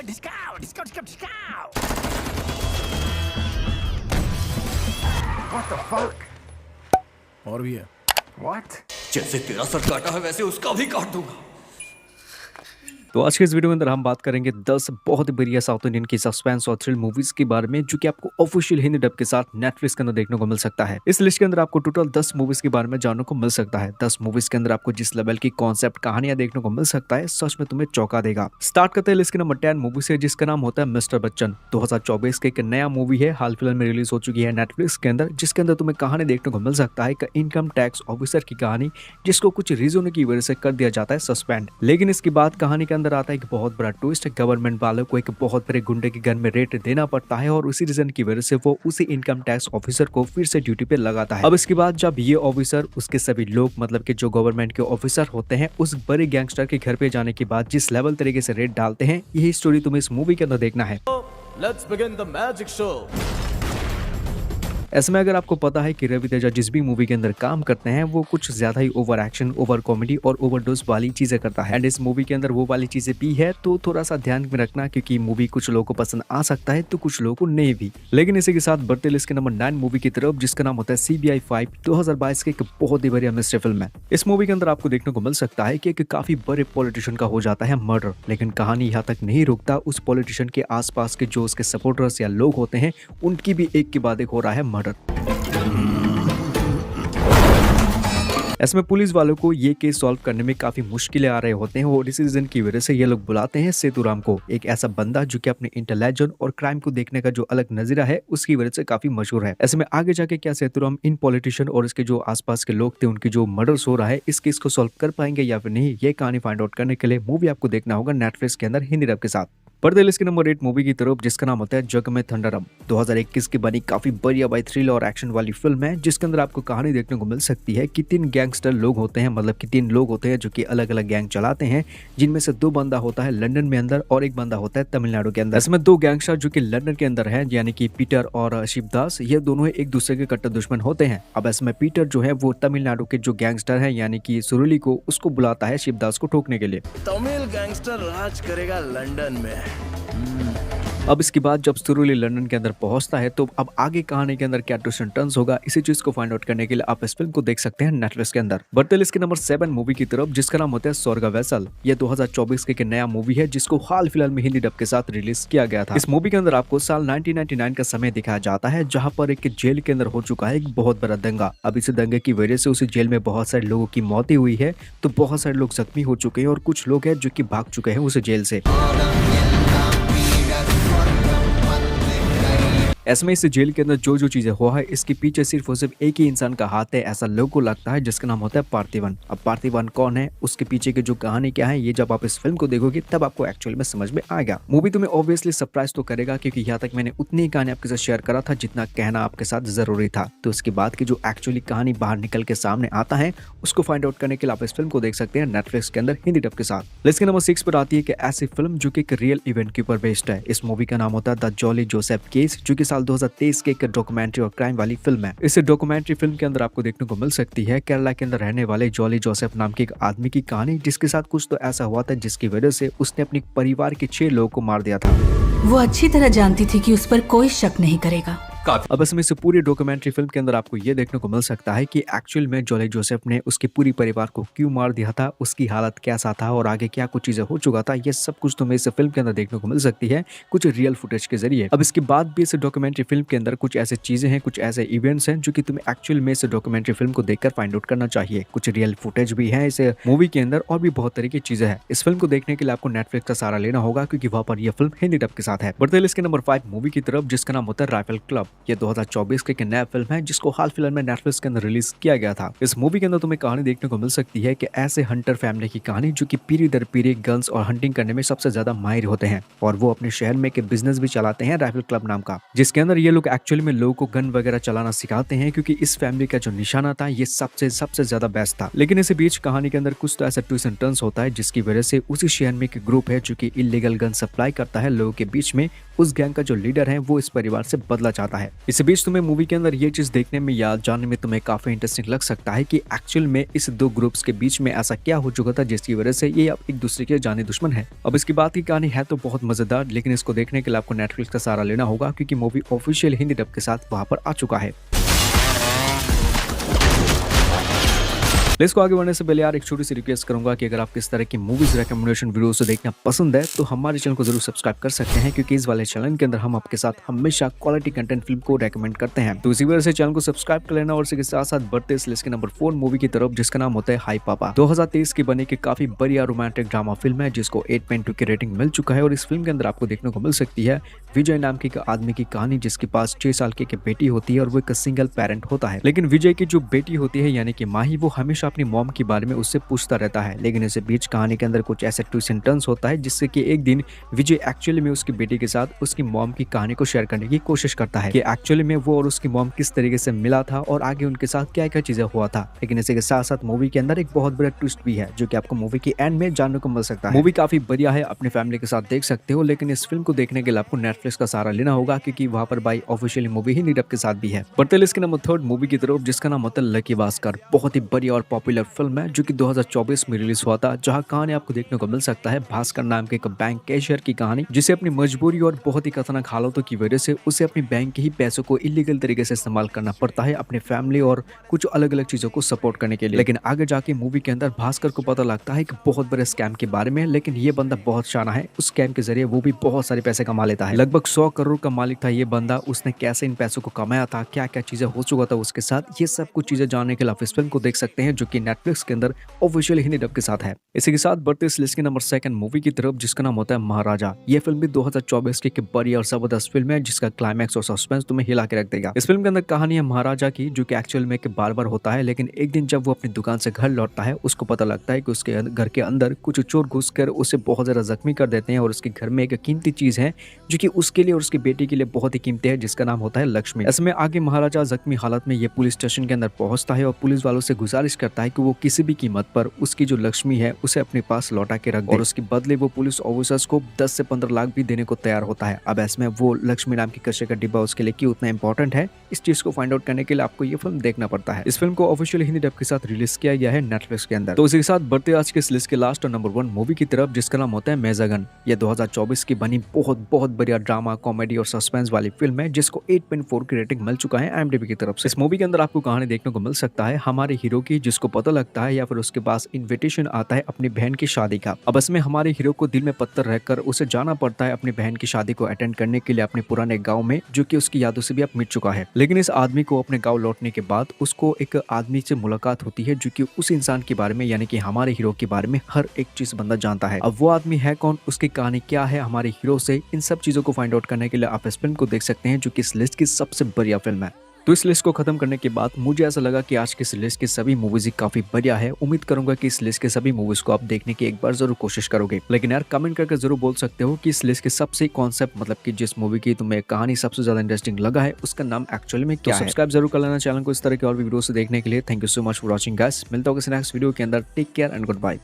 Discount, discount, discount, discount. What the fuck? और भी है। What? जैसे तेरा सर काटा है वैसे उसका भी काट दूंगा। तो आज के इस वीडियो में अंदर हम बात करेंगे 10 बहुत ही बढ़िया साउथ इंडियन की सस्पेंस और थ्रिल मूवीज के बारे में जो कि आपको ऑफिशियल हिंदी डब के साथ नेटफ्लिक्स के अंदर देखने को मिल सकता है। इस लिस्ट के अंदर आपको टोटल 10 मूवीज के बारे में जानने को मिल सकता है। 10 मूवीज के अंदर आपको जिस लेवल की कॉन्सेप्ट कहानियां देखने को मिल सकता है सच में तुम्हें चौंका देगा। स्टार्ट करते हैं लिस्ट के नंबर 10 मूवी से जिसका नाम होता है मिस्टर बच्चन। 2024 के एक नया मूवी है, हाल फिलहाल में रिलीज हो चुकी है नेटफ्लिक्स के अंदर, जिसके अंदर तुम्हें कहानी देखने को मिल सकता है एक इनकम टैक्स ऑफिसर की कहानी जिसको कुछ रीजनों की वजह से कर दिया जाता है सस्पेंड। लेकिन इसके बाद कहानी के अंदर आता है एक बहुत ट्विस्ट। गवर्नमेंट वालों को एक बहुत बड़े गुंडे के घर में रेड देना पड़ता है और उसी रीजन की वजह से वो उसी इनकम टैक्स ऑफिसर को फिर से ड्यूटी पे लगाता है। अब इसके बाद जब ये ऑफिसर उसके सभी लोग मतलब कि जो गवर्नमेंट के ऑफिसर होते हैं उस बड़े गैंगस्टर के घर पे जाने के बाद जिस लेवल तरीके से रेड डालते हैं, यही स्टोरी तुम्हें इस मूवी के अंदर देखना है। Let's begin the magic show. ऐसे में अगर आपको पता है कि रवि तेजा जिस भी मूवी के अंदर काम करते हैं वो कुछ ज्यादा ही ओवर एक्शन, ओवर कॉमेडी और ओवरडोज वाली चीजें करता है एंड इस मूवी के अंदर वो वाली चीजें भी है, तो थोड़ा सा ध्यान में रखना क्योंकि मूवी कुछ लोगों को पसंद आ सकता है तो कुछ लोगों को नहीं भी। लेकिन इसी के साथ बढ़ते लिस्ट के नंबर 9 मूवी की तरफ जिसका नाम होता है CBI 5। 2022 की एक बहुत ही बढ़िया मिस्ट्री फिल्म है। इस मूवी के अंदर आपको देखने को मिल सकता है कि एक काफी बड़े पॉलिटिशियन का हो जाता है मर्डर, लेकिन कहानी यहाँ तक नहीं रुकता। उस पॉलिटिशियन के आसपास के जो उसके सपोर्टर्स या लोग होते हैं उनकी भी एक के बाद एक हो रहा है मर्डर। ऐसे में पुलिस वालों को ये केस सॉल्व करने में काफी मुश्किलें आ रहे होते हैं और इसी रीजन की वजह से ये लोग बुलाते हैं सेतुराम को, एक ऐसा बंदा जो कि अपने इंटेलिजेंस और क्राइम को देखने का जो अलग नजरिया है उसकी वजह से काफी मशहूर है। ऐसे में आगे जाके क्या सेतुराम इन पॉलिटिशियन और इसके जो आसपास के लोग थे उनकी जो मर्डर्स हो रहा है इस केस को सॉल्व कर पाएंगे या फिर नहीं, ये कहानी फाइंड आउट करने के लिए मूवी आपको देखना होगा नेटफ्लिक्स के अंदर हिंदी डब के साथ। पर्दे लिस्ट के नंबर 8 मूवी की तरफ जिसका नाम होता है जग में थंडरम। 2021 की बनी काफी बढ़िया बाई थ्रिल और एक्शन वाली फिल्म है जिसके अंदर आपको कहानी देखने को मिल सकती है कि 3 गैंगस्टर लोग होते हैं, मतलब कि 3 लोग होते हैं जो कि अलग अलग गैंग चलाते हैं, जिनमें से 2 बंदा होता है लंदन में अंदर और एक बंदा होता है तमिलनाडु के अंदर। इसमें 2 गैंगस्टर जो कि लंदन के अंदर है यानी कि पीटर और शिवदास, ये दोनों एक दूसरे के कट्टर दुश्मन होते हैं। अब इसमें पीटर जो है वो तमिलनाडु के जो गैंगस्टर है यानी कि सुरुली को उसको बुलाता है शिवदास को ठोकने के लिए। तमिल गैंगस्टर राज करेगा लंदन में। अब इसके बाद जब सुरुली लंदन के अंदर पहुंचता है तो अब आगे कहानी के अंदर क्या ट्विस्ट एंड टर्न्स होगा, इसी चीज को फाइंड आउट करने के लिए आप इस फिल्म को देख सकते हैं नेटफ्लिक्स के अंदर। बढ़ते लिस्ट के नंबर 7 मूवी की तरफ जिसका नाम होता है स्वर्ग वेसल। ये 2024 के एक नया मूवी है जिसको हाल फिलहाल में हिंदी डब के साथ रिलीज किया गया था। इस मूवी के अंदर आपको साल 1999 का समय दिखाया जाता है जहाँ पर एक जेल के अंदर हो चुका है एक बहुत बड़ा दंगा। अब इस दंगे की वजह से उस जेल में बहुत सारे लोगों की मौतें हुई है, तो बहुत सारे लोग जख्मी हो चुके हैं और कुछ लोग हैं जो कि भाग चुके हैं उस जेल से। ऐसे में इस जेल के अंदर जो जो चीजें हुआ है इसके पीछे सिर्फ और सिर्फ एक ही इंसान का हाथ है, ऐसा लोगों को लगता है, जिसका नाम होता है पार्थिवन। अब पार्थिवन कौन है, उसके पीछे की जो कहानी क्या है, ये जब आप इस फिल्म को देखोगे तब आपको एक्चुअली में समझ में आएगा। मूवी तुम्हें ऑब्वियसली सरप्राइज तो करेगा क्योंकि यहाँ तक मैंने उतनी ही कहानी आपके साथ शेयर करा था जितना कहना आपके साथ जरूरी था। तो उसके बाद की जो एक्चुअली कहानी बाहर निकल के सामने आता है उसको फाइंड आउट करने के लिए आप इस फिल्म को देख सकते हैं नेटफ्लिक्स के अंदर हिंदी डब के साथ। लिस्ट के नंबर 6 पर आती है कि ऐसी फिल्म जो कि एक रियल इवेंट के ऊपर बेस्ड है। इस मूवी का नाम होता है द जॉली जोसेफ केस, जो कि साल 2023 के एक डॉक्यूमेंट्री और क्राइम वाली फिल्म है। इस डॉक्यूमेंट्री फिल्म के अंदर आपको देखने को मिल सकती है केरला के अंदर रहने वाले जॉली जोसेफ नाम के एक आदमी की कहानी, जिसके साथ कुछ तो ऐसा हुआ था जिसकी वजह से उसने अपने परिवार के 6 लोगों को मार दिया था। वो अच्छी तरह जानती थी कि उस पर कोई शक नहीं करेगा। अब इसमें से पूरी डॉक्यूमेंट्री फिल्म के अंदर आपको ये देखने को मिल सकता है कि एक्चुअल में जॉली जोसेफ ने उसके पूरी परिवार को क्यों मार दिया था, उसकी हालत कैसा था और आगे क्या कुछ चीजें हो चुका था, ये सब कुछ तुम्हें इस फिल्म के अंदर देखने को मिल सकती है कुछ रियल फुटेज के जरिए। अब इसके बाद भी इस डॉक्यूमेंट्री फिल्म के अंदर कुछ ऐसे चीजें हैं, कुछ ऐसे इवेंट्स हैं जो कि तुम्हें एक्चुअल में इस डॉक्यूमेंट्री फिल्म को देखकर फाइंड आउट करना चाहिए। कुछ रियल फुटेज भी है इस मूवी के अंदर और भी बहुत तरह की चीजें हैं। इस फिल्म को देखने के लिए आपको नेटफ्लिक्स का सहारा लेना होगा क्योंकि वहाँ पर यह फिल्म हिंदी डब के साथ है। बढ़ते लिस्ट के नंबर 5 मूवी की तरफ जिसका नाम होता है राइफल क्लब। ये 2024 के एक नया फिल्म है जिसको हाल फिलहाल में नेटफ्लिक्स के अंदर रिलीज किया गया था। इस मूवी के अंदर तुम्हें कहानी देखने को मिल सकती है कि ऐसे हंटर फैमिली की कहानी जो कि पीढ़ी दर पीढ़ी गन्स और हंटिंग करने में सबसे ज्यादा माहिर होते हैं और वो अपने शहर में एक बिजनेस भी चलाते हैं राइफल क्लब नाम का, जिसके अंदर ये लोग एक्चुअली में लोगों को गन वगैरह चलाना सिखाते हैं क्योंकि इस फैमिली का जो निशाना था ये सबसे ज्यादा बेस्ट था। लेकिन इसी बीच कहानी के अंदर कुछ तो ऐसा ट्विस्ट एंड टर्न्स होता है जिसकी वजह से उसी शहर में एक ग्रुप है जो कि इलीगल गन सप्लाई करता है लोगों के बीच में। उस गैंग का जो लीडर है वो इस परिवार से बदला चाहता है। है। इस बीच तुम्हें मूवी के अंदर ये चीज देखने में या जानने में तुम्हें काफी इंटरेस्टिंग लग सकता है कि एक्चुअल में इस दो ग्रुप्स के बीच में ऐसा क्या हो चुका था जिसकी वजह से ये अब एक दूसरे के जाने दुश्मन है। अब इसकी बात की कहानी है तो बहुत मजेदार, लेकिन इसको देखने के लिए आपको नेटफ्लिक्स का सहारा लेना होगा क्योंकि मूवी ऑफिशियल हिंदी डब के साथ वहां पर आ चुका है। इसको आगे बढ़ने से पहले यार एक छोटी सी रिक्वेस्ट करूंगा कि अगर आप किस तरह की मूवीज रिकमेंडेशन वीडियोस देखना पसंद है तो हमारे चैनल को जरूर सब्सक्राइब कर सकते हैं, क्योंकि इस वाले चैनल के अंदर हम आपके साथ हमेशा क्वालिटी कंटेंट फिल्म को रेकमेंड करते हैं। तो इसी वजह से चैनल को सब्सक्राइब कर लेना और इसी के साथ साथ बढ़ते इस लिस्ट के नंबर 4 मूवी की तरफ, जिसका नाम होता है हाई पापा। 2023 की बनी की काफी बढ़िया रोमांटिक ड्रामा फिल्म है जिसको 8.2 की रेटिंग मिल चुका है। और इस फिल्म के अंदर आपको देखने को मिल सकती है विजय नाम के एक आदमी की कहानी जिसके पास 6 साल की एक बेटी होती है और वो एक सिंगल पेरेंट होता है। लेकिन विजय की जो बेटी होती है यानी कि माही, वो हमेशा अपनी मॉम के बारे में उससे पूछता रहता है। लेकिन इस बीच कहानी के अंदर कुछ ऐसे ट्विस्ट एंड टर्न्स होता है जिससे कि एक दिन विजय एक्चुअली में उसकी बेटी के साथ उसकी मॉम की कहानी को शेयर करने की कोशिश करता है कि एक्चुअली में वो और उसकी मॉम किस तरीके से मिला था और आगे उनके साथ क्या क्या चीजें हुआ था। लेकिन इसी के साथ साथ मूवी के अंदर एक बहुत बड़ा ट्विस्ट भी है जो कि आपको मूवी के एंड में जानने को मिल सकता है। मूवी काफी बढ़िया है, अपने फैमिली के साथ देख सकते हो, लेकिन इस फिल्म को देखने के लिए आपको नेटफ्लिक्स का सहारा लेना होगा क्योंकि वहां पर by officially movie Hindi dub के साथ भी है। बढ़ते इसके नंबर 3 मूवी की तरफ, जिसका नाम होता है लकी भास्कर। बहुत ही बढ़िया और पॉपुलर फिल्म है जो कि 2024 में रिलीज हुआ था, जहां कहानी आपको देखने को मिल सकता है भास्कर नाम के एक बैंक कैशियर की कहानी, जिसे अपनी मजबूरी और बहुत ही खतरनाक हालातों की वजह से उसे अपनी बैंक के ही पैसों को इलीगल तरीके से इस्तेमाल करना पड़ता है अपने फैमिली और कुछ अलग अलग चीजों को सपोर्ट करने के लिए। लेकिन आगे जाके मूवी के अंदर भास्कर को पता लगता है कि बहुत बड़े स्कैम के बारे में, लेकिन ये बंदा बहुत शाना है। उस स्कैम के जरिए वो भी बहुत सारे पैसे कमा लेता है। लगभग 100 करोड़ का मालिक था ये बंदा। उसने कैसे इन पैसों को कमाया था, क्या क्या चीजें हो चुका था उसके साथ, ये सब कुछ चीजें जानने के लिए आप इस फिल्म को देख सकते हैं जो कि नेटफ्लिक्स के अंदर ऑफिशियल हिंदी डब के साथ है। इसी के साथ बढ़ते इस लिस्ट के नंबर 2 मूवी की तरफ, जिसका नाम होता है महाराजा। ये फिल्म भी 2024 की बड़ी और जबरदस्त फिल्म है जिसका क्लाइमैक्स और सस्पेंस तुम्हें हिला के रख देगा। इस फिल्म के अंदर कहानी है महाराजा की, जो कि एक्चुअल में बार-बार होता है। लेकिन एक दिन जब वो अपनी दुकान से घर लौटता है, उसको पता लगता है कि उसके घर के अंदर कुछ चोर घुसकर उसे बहुत ज्यादा जख्मी कर देते हैं और उसके घर में एक कीमती चीज है जो कि उसके लिए और उसकी बेटी के लिए बहुत ही कीमती है, जिसका नाम होता है लक्ष्मी। इसमें आगे महाराजा जख्मी हालत में ये पुलिस स्टेशन के अंदर पहुंचता है और पुलिस वालों से गुजारिश करता है कि वो किसी भी कीमत पर उसकी जो लक्ष्मी है उसे अपने पास लौटा के रख दे, और उसके बदले वो पुलिस ऑफिसर्स को 10 से 15 लाख भी देने को तैयार होता है। अब इसमें वो लक्ष्मी नाम की कचरे का डिब्बा उसके लिए क्यों उतना इंपॉर्टेंट है, इस चीज को फाइंड आउट करने के लिए आपको ये फिल्म देखना पड़ता है। इस फिल्म को ऑफिशियल हिंदी डब के साथ रिलीज किया गया है नेटफ्लिक्स के अंदर। तो इसी के साथ बढ़ते आज के इस लिस्ट के लास्ट और नंबर 1 मूवी की तरफ, जिसका नाम होता है मेजागन। ये 2024 की बनी बहुत बढ़िया ड्रामा, कॉमेडी और सस्पेंस वाली फिल्म है जिसको 8.4 की रेटिंग मिल चुका है IMDb की तरफ से। इस मूवी के अंदर आपको कहानी देखने को मिल सकता है हमारे हीरो की, जिसको पता लगता है या फिर उसके पास इन्विटेशन आता है अपनी बहन की शादी का। अब इसमें हमारे हीरो को दिल में पत्थर रहकर उसे जाना पड़ता है अपनी बहन की शादी को अटेंड करने के लिए अपने पुराने गांव में, जो कि उसकी यादों से भी अब मिट चुका है। लेकिन इस आदमी को अपने गांव लौटने के बाद उसको एक आदमी से मुलाकात होती है जो कि उस इंसान के बारे में यानी कि हमारे हीरो के बारे में हर एक चीज बंदा जानता है। अब वो आदमी है कौन, उसकी कहानी क्या है हमारे हीरो से, इन सब चीजों को फाइंड आउट करने के लिए आप इस फिल्म को देख सकते हैं जो कि इस लिस्ट की सबसे बढ़िया फिल्म है। तो इस लिस्ट को खत्म करने के बाद मुझे ऐसा लगा कि आज की इस लिस्ट की सभी मूवीज काफी बढ़िया है। उम्मीद करूंगा कि इस लिस्ट के सभी मूवीज को आप देखने की एक बार जरूर कोशिश करोगे। लेकिन यार कमेंट करके जरूर बोल सकते हो कि इस लिस्ट के सबसे कॉन्सेप्ट, मतलब कि जिस मूवी की तुम्हें कहानी सबसे ज्यादा इंटरेस्टिंग लगा है, उसका नाम एक्चुअली में क्या है। सब्सक्राइब जरूर कर लेना चैनल को इस तरह के और भी वीडियो देखने के लिए। Thank you so much for watching guys. मिलता होगा नेक्स्ट वीडियो के अंदर। Take care and good bye.